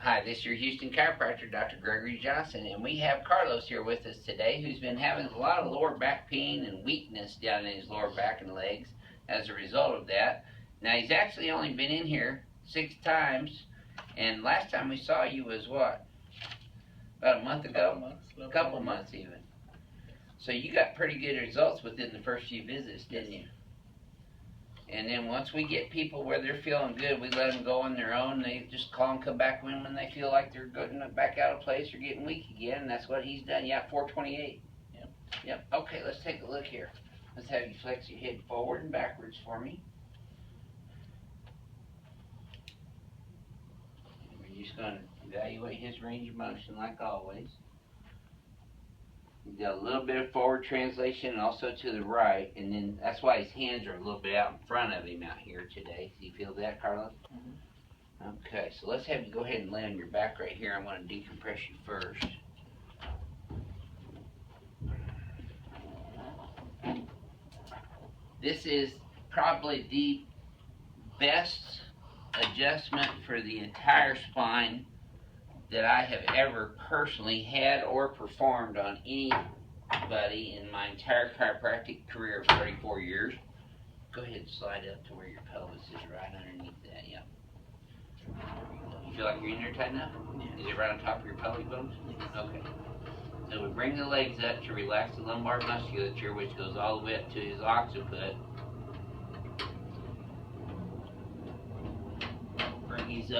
Hi, this is your Houston chiropractor, Dr. Gregory Johnson, and we have Carlos here with us today, who's been having a lot of lower back pain and weakness down in his lower back and legs as a result of that. Now, he's actually only been in here 6 times, and last time we saw you was what? About a month ago? A couple months even. So you got pretty good results within the first few visits, didn't you? And then once we get people where they're feeling good, we let them go on their own. They just call and come back when they feel like they're getting back out of place or getting weak again. And that's what he's done. Yeah, 428. Yep. Okay, let's take a look here. Let's have you flex your head forward and backwards for me. We're just going to evaluate his range of motion like always. He's got a little bit of forward translation and also to the right, and then that's why his hands are a little bit out in front of him out here today. Do you feel that, Carlos? Mm-hmm. Okay, so let's have you go ahead and lay on your back right here. I want to decompress you first. This is probably the best adjustment for the entire spine that I have ever personally had or performed on anybody in my entire chiropractic career of 34 years. Go ahead and slide up to where your pelvis is right underneath that, yeah. You feel like you're in there tight enough? Yeah. Is it right on top of your pelvic bones? Yes. Okay. So we bring the legs up to relax the lumbar musculature, which goes all the way up to his occiput. Bring his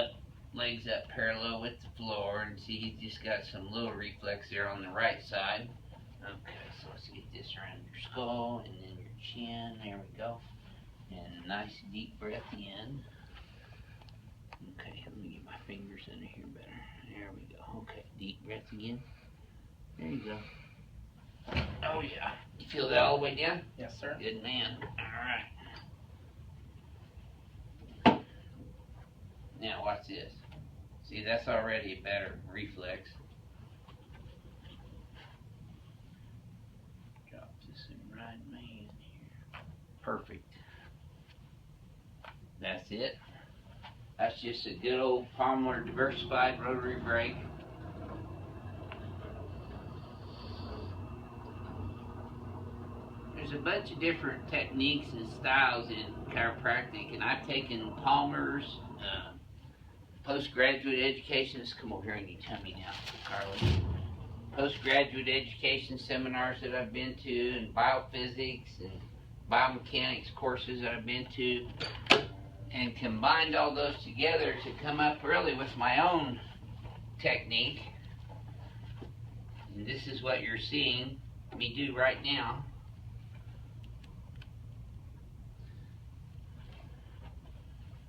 legs up parallel with the floor, and see he's just got some little reflex there on the right side. Okay, so let's get this around your skull and then your chin. There we go. And a nice deep breath in. Okay, let me get my fingers under here better. There we go. Okay, deep breath again. There you go. Oh yeah. You feel that all the way down? Yes, sir. Good man. All right. Now watch this. See, that's already a better reflex. Drop this in right in my hand here. Perfect. That's it. That's just a good old palmar diversified rotary brake. There's a bunch of different techniques and styles in chiropractic, and I've taken Palmer's, postgraduate education. Let's come over here and you tell me now, Carlos. Postgraduate education seminars that I've been to, and BioPhysics and biomechanics courses that I've been to, and combined all those together to come up really with my own technique. And this is what you're seeing me do right now.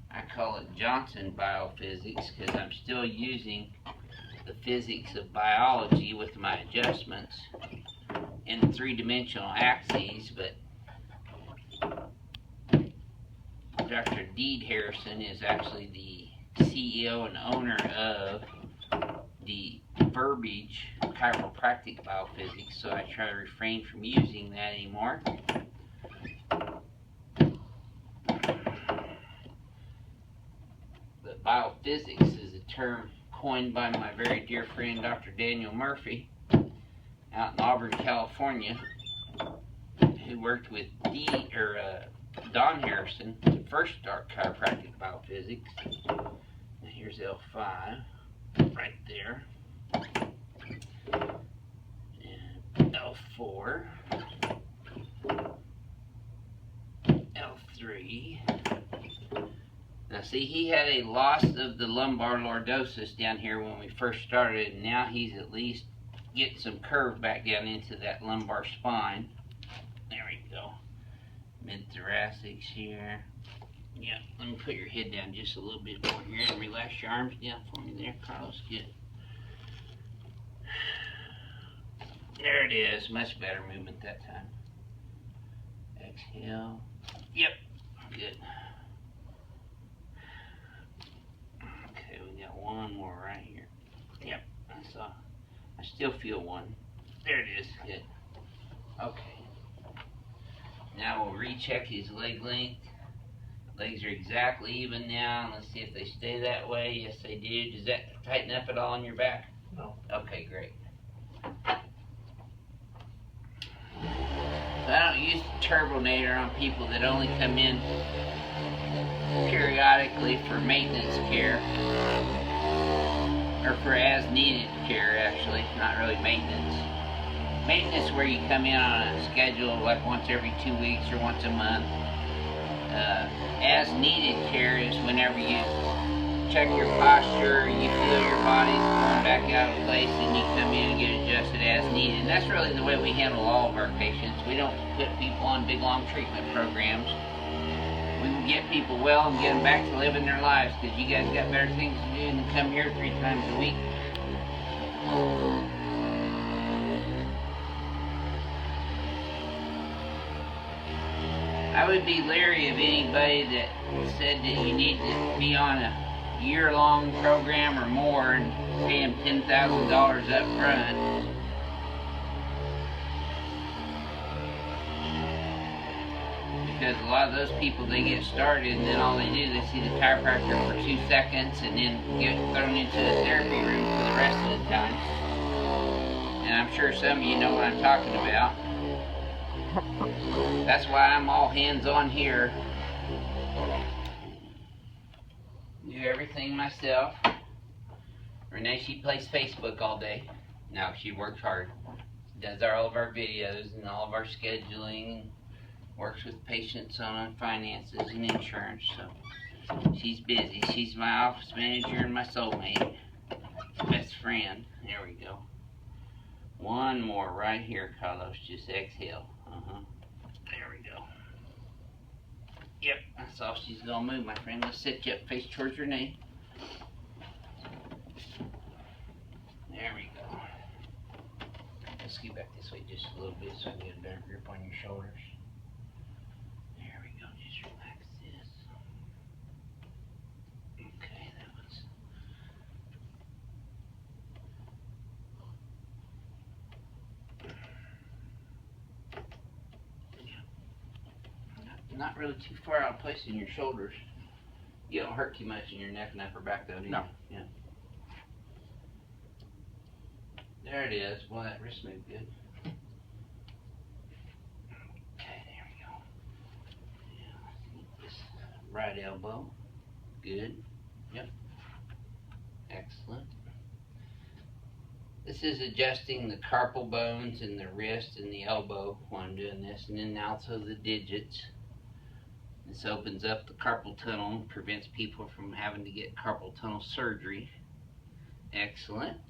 I call it Johnson biophysics because I'm still using the physics of biology with my adjustments in 3-dimensional axes, but Dr. Deed Harrison is actually the CEO and owner of the verbiage chiropractic biophysics, so I try to refrain from using that anymore. BioPhysics is a term coined by my very dear friend Dr. Daniel Murphy out in Auburn, California, who worked with Don Harrison to first start chiropractic biophysics. Now here's L5 right there, and L4, L3. Now see, he had a loss of the lumbar lordosis down here when we first started, and now he's at least getting some curve back down into that lumbar spine. There we go. Mid-thoracics here. Yeah, let me put your head down just a little bit more here and relax your arms down for me there, Carlos. Good. There it is. Much better movement that time. Exhale. Yep. Good. Okay, we got one more right here. Yep. So I still feel one. There it is. Good. Okay. Now we'll recheck his leg length Legs are exactly even now. Let's see if they stay that way. Yes, they do. Does that tighten up at all on your back? No. Okay, great. So I don't use the turbinator on people that only come in periodically for maintenance care, or for as needed care, actually, not really maintenance. Maintenance where you come in on a schedule like once every 2 weeks or once a month. As needed care is whenever you check your posture, you feel your body's going back out of place, and you come in and get adjusted as needed. And that's really the way we handle all of our patients. We don't put people on big long treatment programs. We can get people well and get them back to living their lives, because you guys got better things to do than come here 3 times a week. I would be leery of anybody that said that you need to be on a year-long program or more and pay them $10,000 up front. Because a lot of those people, they get started and then all they do, they see the chiropractor for 2 seconds and then get thrown into the therapy room for the rest of the time. And I'm sure some of you know what I'm talking about. That's why I'm all hands-on here. Do everything myself. Renee, she plays Facebook all day. No, she works hard. Does all of our videos and all of our scheduling. Works with patients on finances and insurance. So she's busy. She's my office manager and my soulmate. Best friend. There we go. One more right here, Carlos. Just exhale. There we go. Yep, that's all she's gonna move, my friend. Let's sit you up, face towards Renee. There we go. Let's scoot back this way just a little bit so I can get a better grip on your shoulders. There we go. Just relax this. Okay, that was. Not really too far out of place in your shoulders. You don't hurt too much in your neck and upper back though, do you? No. Yeah. There it is. Well, that wrist moved good. Okay, there we go. Yeah, let's get this right elbow. Good. Yep. Excellent. This is adjusting the carpal bones in the wrist and the elbow while I'm doing this, and then also the digits. This opens up the carpal tunnel and prevents people from having to get carpal tunnel surgery. Excellent.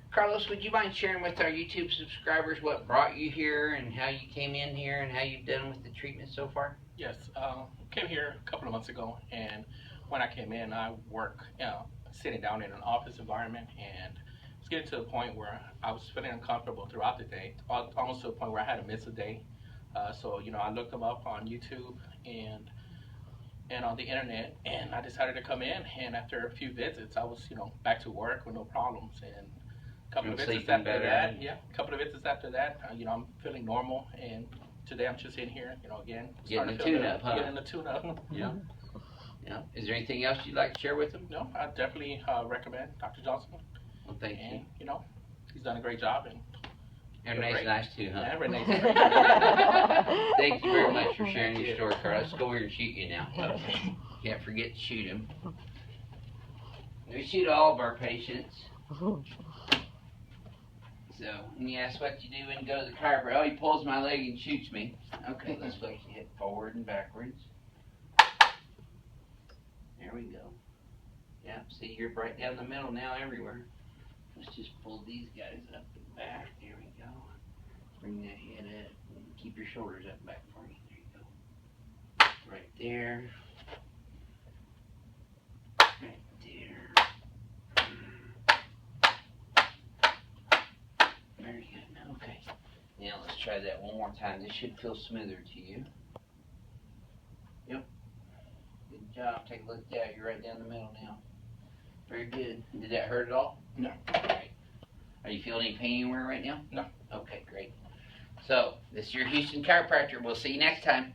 Carlos, would you mind sharing with our YouTube subscribers what brought you here and how you came in here and how you've done with the treatment so far? Yes, came here a couple of months ago, and when I came in, I work sitting down in an office environment, and it's getting to the point where I was feeling uncomfortable throughout the day, almost to the point where I had to miss a day. So, I looked them up on YouTube and on the internet, and I decided to come in, and after a few visits, I was, back to work with no problems, and a couple of visits after that, I'm feeling normal, and today I'm just in here, again, getting the tune-up, huh? Getting the tune-up, yeah. Yeah. Is there anything else you'd like to share with them? No, I definitely recommend Dr. Johnson. Well, thank you. He's done a great job, and Renee's nice too, huh? Yeah, Renee's great. Thank you very much for sharing your story, Carl. Let's go over here and shoot you now. Can't forget to shoot him. We shoot all of our patients. So, when you ask what you do when you go to the chiropractor, oh, he pulls my leg and shoots me. Okay, let's flex your hip forward and backwards. There we go. Yeah, see, you're right down the middle now everywhere. Let's just pull these guys up and back. There we go. Bring that head up and keep your shoulders up and back for me. There you go. Right there. Right there. Very good. Okay. Now let's try that one more time. This should feel smoother to you. Yep. Good job. Take a look at that. You're right down the middle now. Very good. Did that hurt at all? No. Right. Are you feeling any pain anywhere right now? No. Okay, great. So, this is your Houston chiropractor. We'll see you next time.